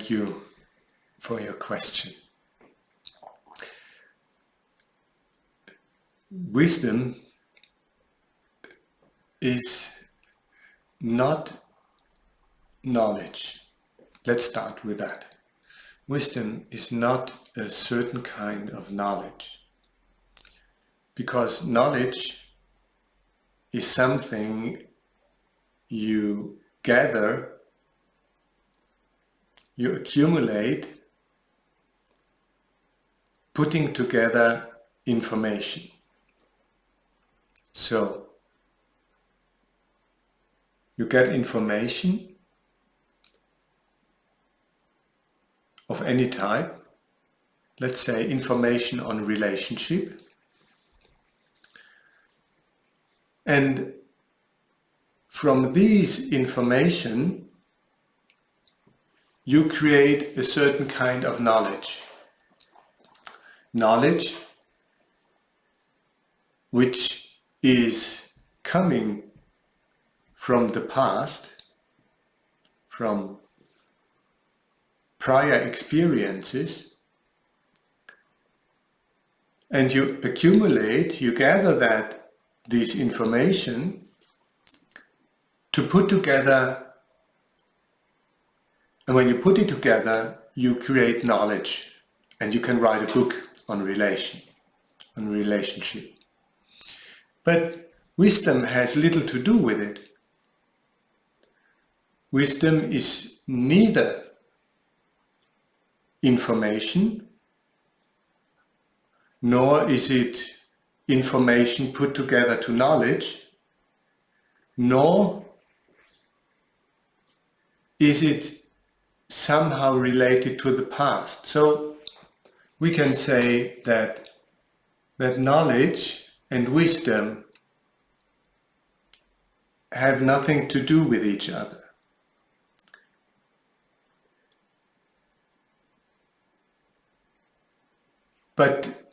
thank you for your question. Wisdom is not knowledge. Let's start with that. Wisdom is not a certain kind of knowledge, because knowledge is something you gather, you accumulate, putting together information. So, you get information of any type, let's say information on relationship, and from these information you create a certain kind of knowledge. Knowledge which is coming from the past, from prior experiences, and you accumulate, you gather this information to put together, and when you put it together, you create knowledge, and you can write a book on relationship. But wisdom has little to do with it. Wisdom is neither information, nor is it information put together to knowledge, nor is it somehow related to the past. So we can say that knowledge and wisdom have nothing to do with each other. But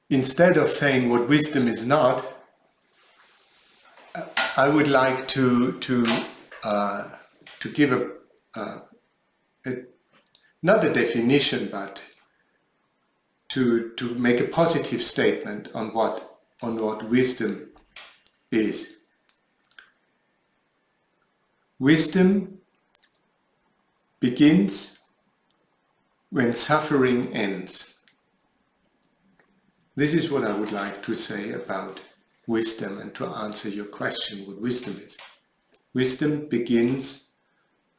instead of saying what wisdom is not, I would like to give not a definition, but to make a positive statement on what wisdom is. Wisdom begins when suffering ends. This is what I would like to say about wisdom, and to answer your question what wisdom is. Wisdom begins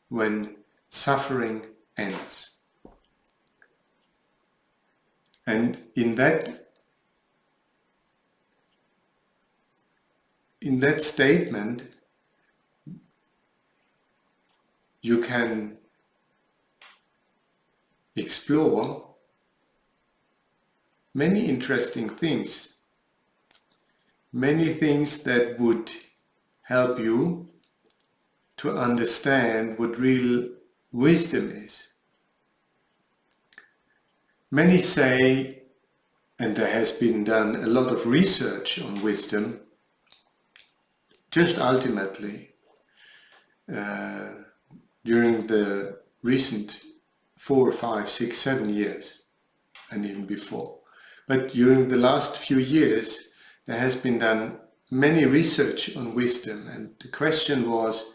when suffering ends. And in that statement, you can explore many interesting things, many things that would help you to understand what real wisdom is. Many say, and there has been done a lot of research on wisdom, just ultimately, during the recent 4, 5, 6, 7 years, and even before. But during the last few years, there has been done many research on wisdom, and the question was,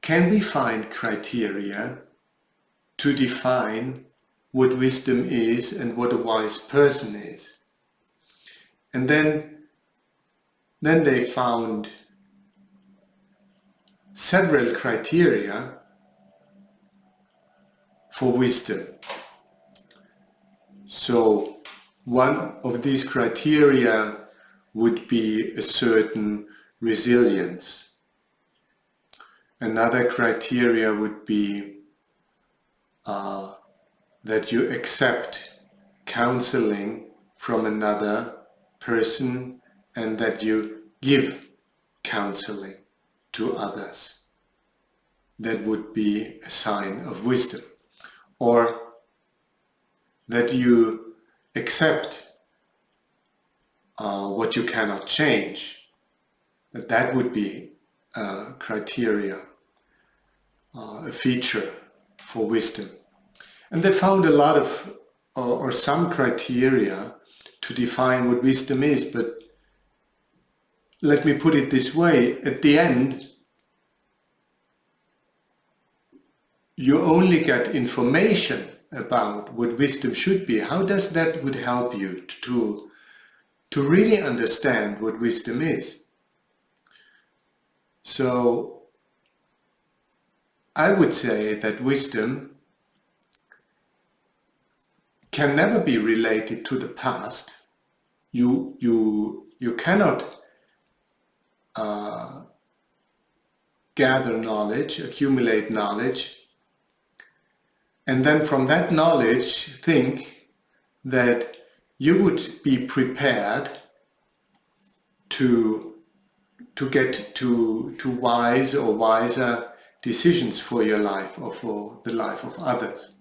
can we find criteria to define what wisdom is and what a wise person is? And then they found several criteria for wisdom. So one of these criteria would be a certain resilience. Another criteria would be that you accept counseling from another person and that you give counseling to others. That would be a sign of wisdom. Or that you accept what you cannot change. That would be criteria a feature for wisdom. And they found a lot of, or some criteria to define what wisdom is, but let me put it this way, at the end, you only get information about what wisdom should be. How does that would help you to really understand what wisdom is? So I would say that wisdom can never be related to the past. You cannot gather knowledge, accumulate knowledge, and then from that knowledge think that you would be prepared to get to wise or wiser decisions for your life or for the life of others.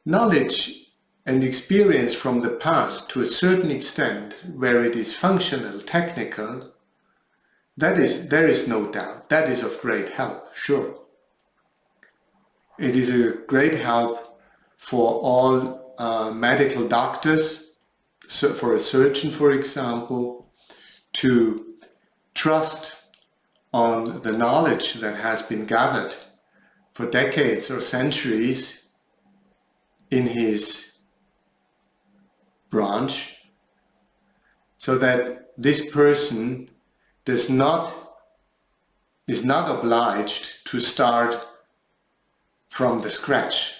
Knowledge and experience from the past, to a certain extent, where it is functional, technical, there is no doubt, that is of great help, sure. It is a great help for all medical doctors, so for a surgeon, for example, to trust on the knowledge that has been gathered for decades or centuries in his branch, so that this person is not obliged to start from the scratch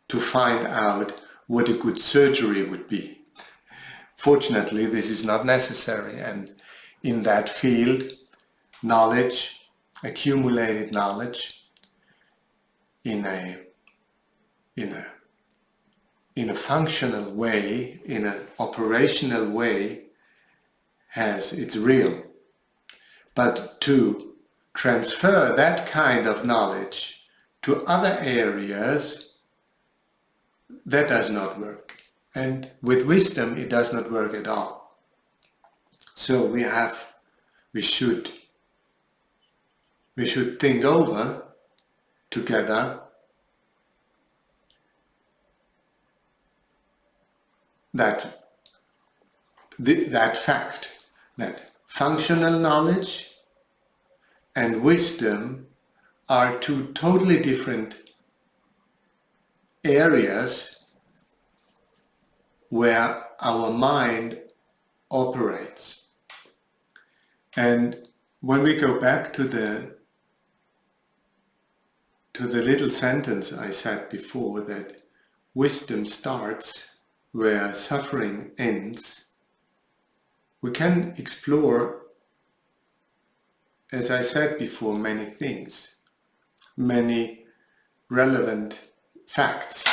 to find out what a good surgery would be. Fortunately, this is not necessary, and in that field, knowledge, accumulated knowledge, in a functional way, in an operational way, it's real. But to transfer that kind of knowledge to other areas, that does not work. And with wisdom, it does not work at all. So we should think over together that fact, that functional knowledge and wisdom are two totally different areas where our mind operates. And when we go back to the little sentence I said before, that wisdom starts where suffering ends, we can explore, as I said before, many things, many relevant facts.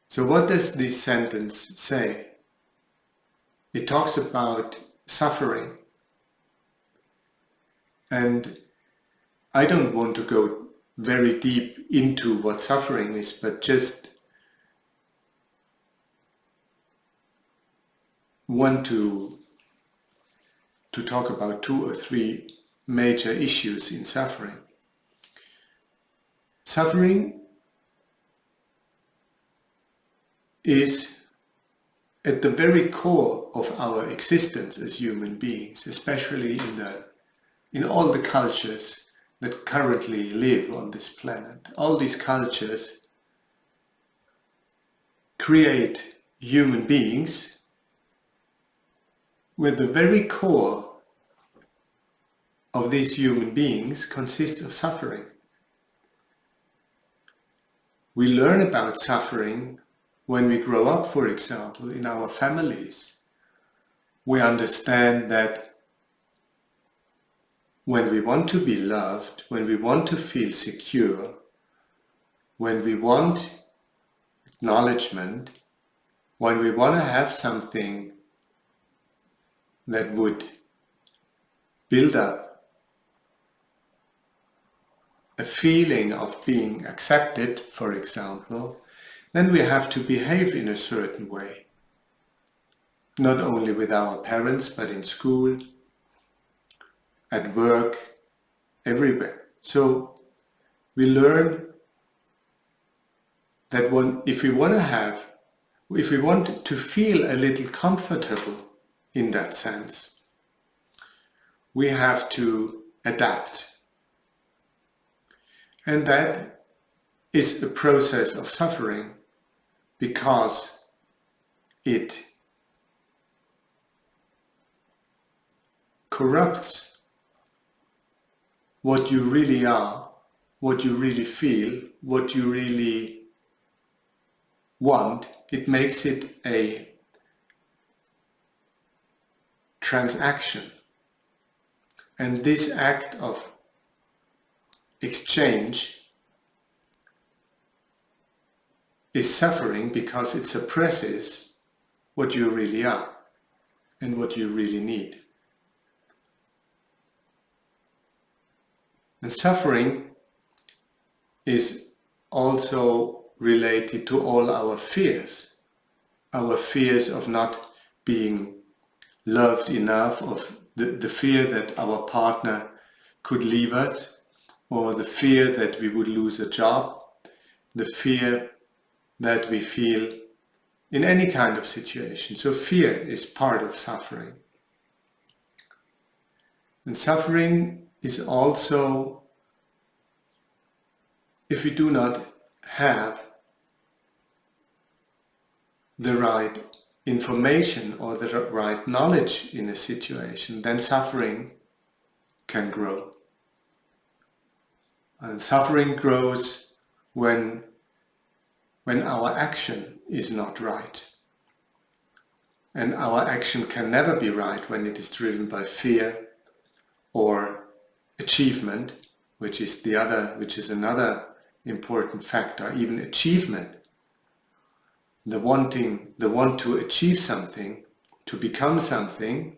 So what does this sentence say? It talks about suffering. And I don't want to go very deep into what suffering is, but just want to talk about 2 or 3 major issues in suffering. Suffering is at the very core of our existence as human beings, especially in all the cultures that currently live on this planet. All these cultures create human beings with the very core of these human beings consists of suffering. We learn about suffering when we grow up, for example, in our families. We understand that when we want to be loved, when we want to feel secure, when we want acknowledgement, when we want to have something that would build up a feeling of being accepted, for example, then we have to behave in a certain way. Not only with our parents, but in school, at work, everywhere. So we learn that if we want to feel a little comfortable in that sense, we have to adapt. And that is a process of suffering because it corrupts what you really are, what you really feel, what you really want. It makes it a transaction. And this act of exchange is suffering because it suppresses what you really are and what you really need. And suffering is also related to all our fears of not being loved enough, of the fear that our partner could leave us, or the fear that we would lose a job, the fear that we feel in any kind of situation. So fear is part of suffering. And suffering is also, if we do not have the right information or the right knowledge in a situation, then suffering can grow. And suffering grows when our action is not right. And our action can never be right when it is driven by fear or achievement, which is another important factor. Even achievement, the want to achieve something, to become something,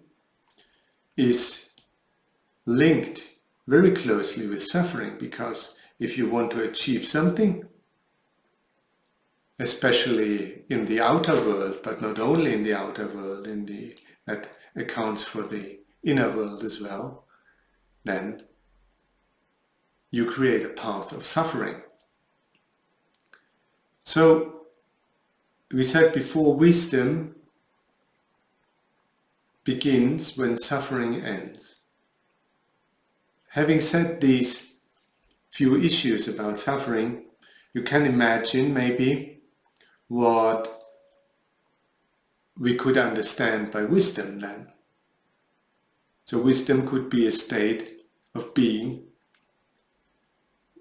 is linked very closely with suffering, because if you want to achieve something, especially in the outer world, but not only in the outer world, that accounts for the inner world as well, then you create a path of suffering. So we said before, wisdom begins when suffering ends. Having said these few issues about suffering, you can imagine maybe what we could understand by wisdom then. So wisdom could be a state of being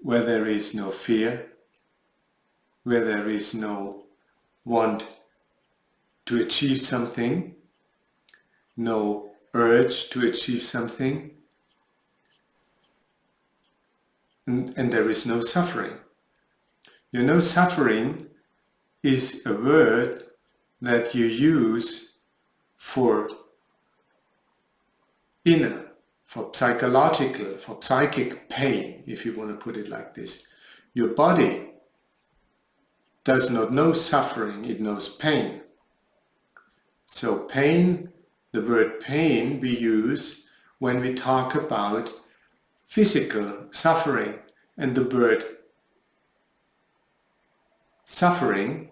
where there is no fear, where there is no want to achieve something, no urge to achieve something, and there is no suffering. You know, suffering is a word that you use for inner, for psychological, for psychic pain, if you want to put it like this. Your body does not know suffering, it knows pain. So pain, the word pain we use when we talk about physical suffering, and the word suffering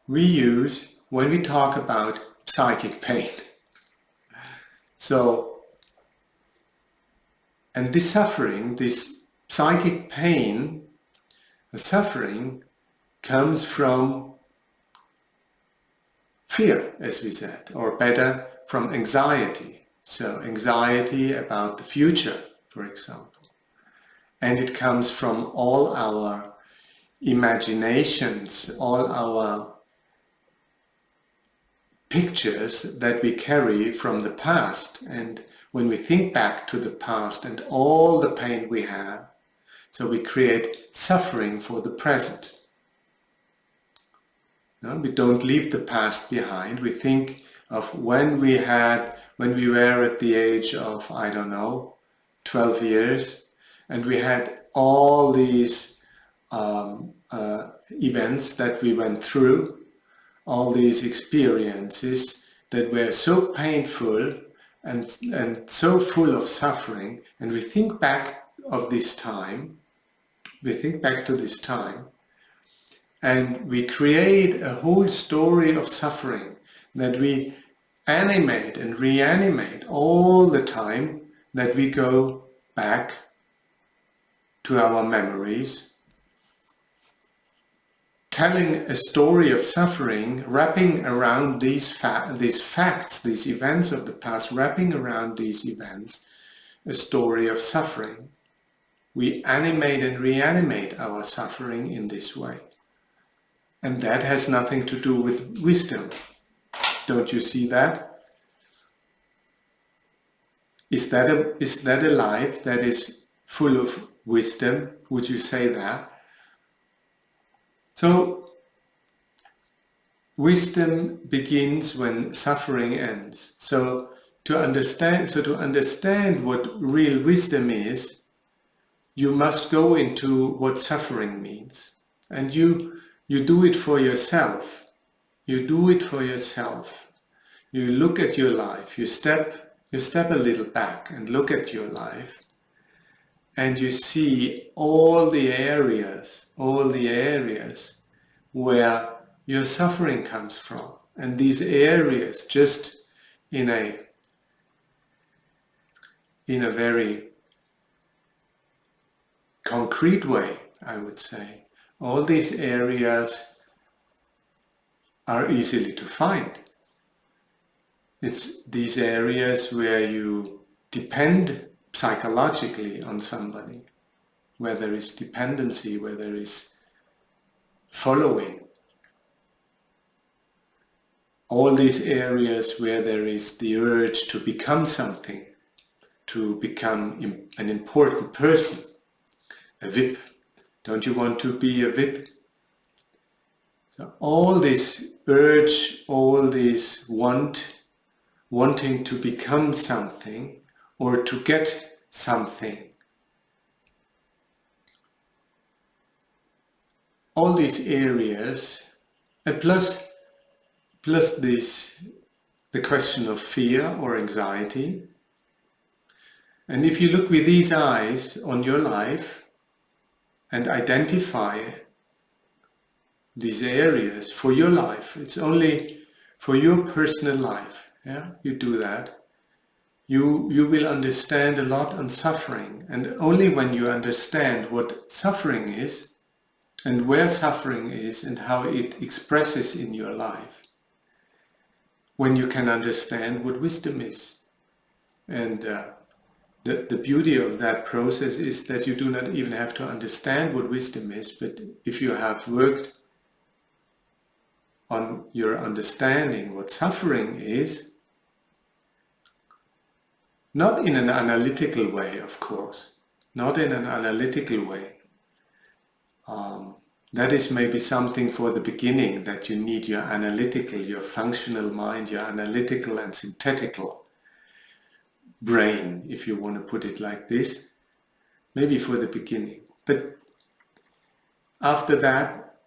we use when we talk about psychic pain. So, and this suffering, this psychic pain, the suffering comes from fear, as we said, or better, from anxiety. So anxiety about the future, for example. And it comes from all our imaginations, all our pictures that we carry from the past. And when we think back to the past and all the pain we have, so we create suffering for the present. No, we don't leave the past behind. We think of when we were at the age of, 12 years, and we had all these events that we went through, all these experiences that were so painful and so full of suffering, and we think back of this time, we think back to this time, and we create a whole story of suffering that we animate and reanimate all the time, that we go back to our memories, telling a story of suffering, wrapping around these facts, these events of the past, wrapping around these events, a story of suffering. We animate and reanimate our suffering in this way. And that has nothing to do with wisdom. Don't you see that? Is that a life that is full of wisdom? Would you say that? So, wisdom begins when suffering ends. So to understand what real wisdom is, you must go into what suffering means. And you do it for yourself. You do it for yourself. You look at your life. You step a little back and look at your life. And you see all the areas where your suffering comes from. And these areas, just in a very concrete way, I would say, all these areas are easily to find. It's these areas where you depend psychologically on somebody, where there is dependency, where there is following. All these areas where there is the urge to become something, to become an important person, a VIP. Don't you want to be a VIP? So all this urge, all this wanting to become something or to get something, all these areas, and plus the question of fear or anxiety. And if you look with these eyes on your life and identify these areas for your life, it's only for your personal life, yeah, you do that, you will understand a lot on suffering. And only when you understand what suffering is and where suffering is and how it expresses in your life, when you can understand what wisdom is. And the beauty of that process is that you do not even have to understand what wisdom is, but if you have worked on your understanding what suffering is, not in an analytical way, of course, not in an analytical way. That is maybe something for the beginning, that you need your analytical, your functional mind, your analytical and synthetical brain, if you want to put it like this, maybe for the beginning. But after that,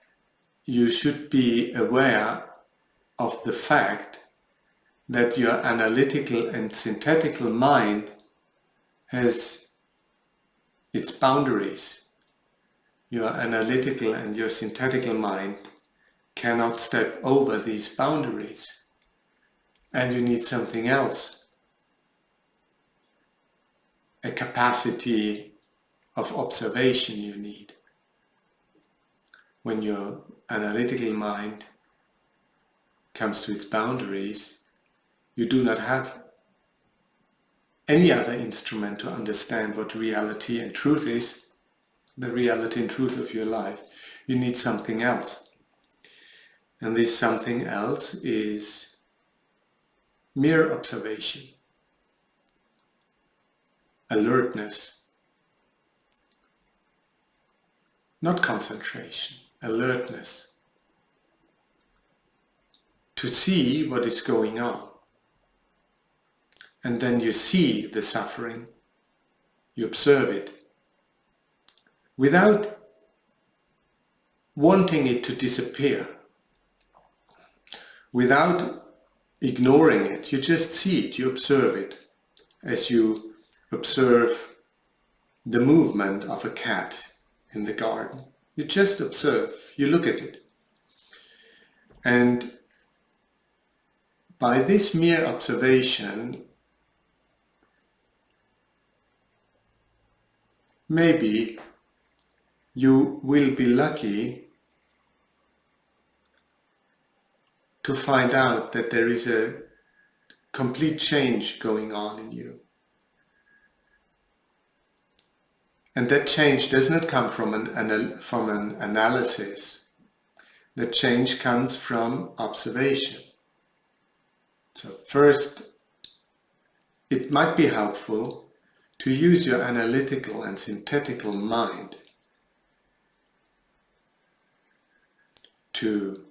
you should be aware of the fact that your analytical and synthetical mind has its boundaries. Your analytical and your synthetical mind cannot step over these boundaries, and you need something else. A capacity of observation you need. When your analytical mind comes to its boundaries, you do not have any other instrument to understand what reality and truth is, the reality and truth of your life. You need something else. And this something else is mere observation, alertness, not concentration, alertness, to see what is going on. And then you see the suffering, you observe it, without wanting it to disappear, without ignoring it. You just see it, you observe it, as you observe the movement of a cat in the garden. You just observe, you look at it. And by this mere observation, maybe you will be lucky to find out that there is a complete change going on in you. And that change does not come from an analysis. The change comes from observation. So first, it might be helpful to use your analytical and synthetical mind to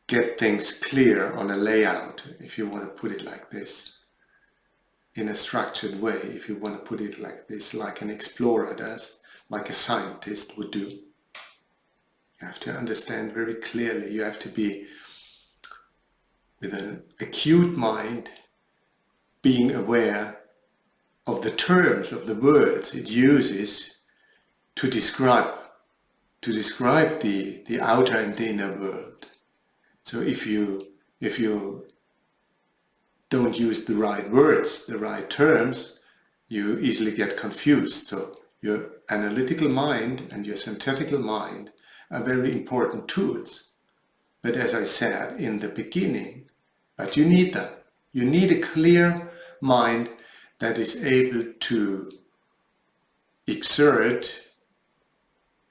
get things clear on a layout, if you want to put it like this, in a structured way, if you want to put it like this, like an explorer does, like a scientist would do. You have to understand very clearly, you have to be with an acute mind, being aware of the terms, of the words it uses to describe the outer and the inner world. So if you don't use the right words, the right terms, you easily get confused. So your analytical mind and your synthetical mind are very important tools. But as I said in the beginning, but you need them. You need a clear mind that is able to exert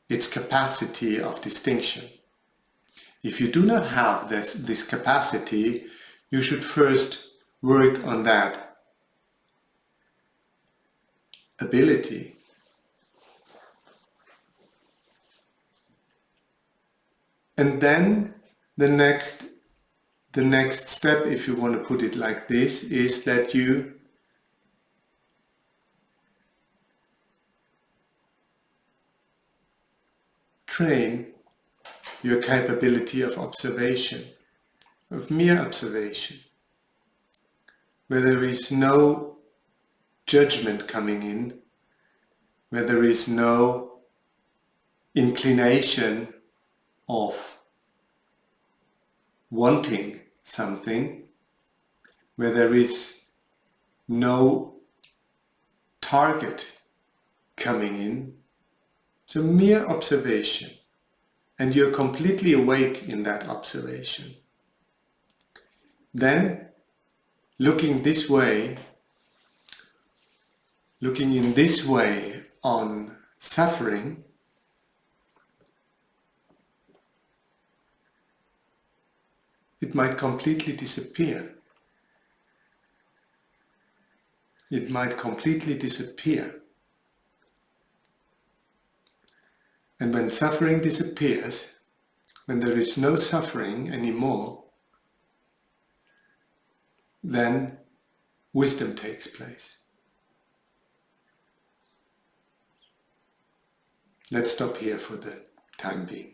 its capacity of distinction. If you do not have this capacity, you should first work on that ability. And then the next step, if you want to put it like this, is that you train your capability of observation, of mere observation, where there is no judgment coming in, where there is no inclination of wanting something, where there is no target coming in. So mere observation, and you're completely awake in that observation. Then, looking in this way on suffering, it might completely disappear. It might completely disappear. And when suffering disappears, when there is no suffering anymore, then wisdom takes place. Let's stop here for the time being.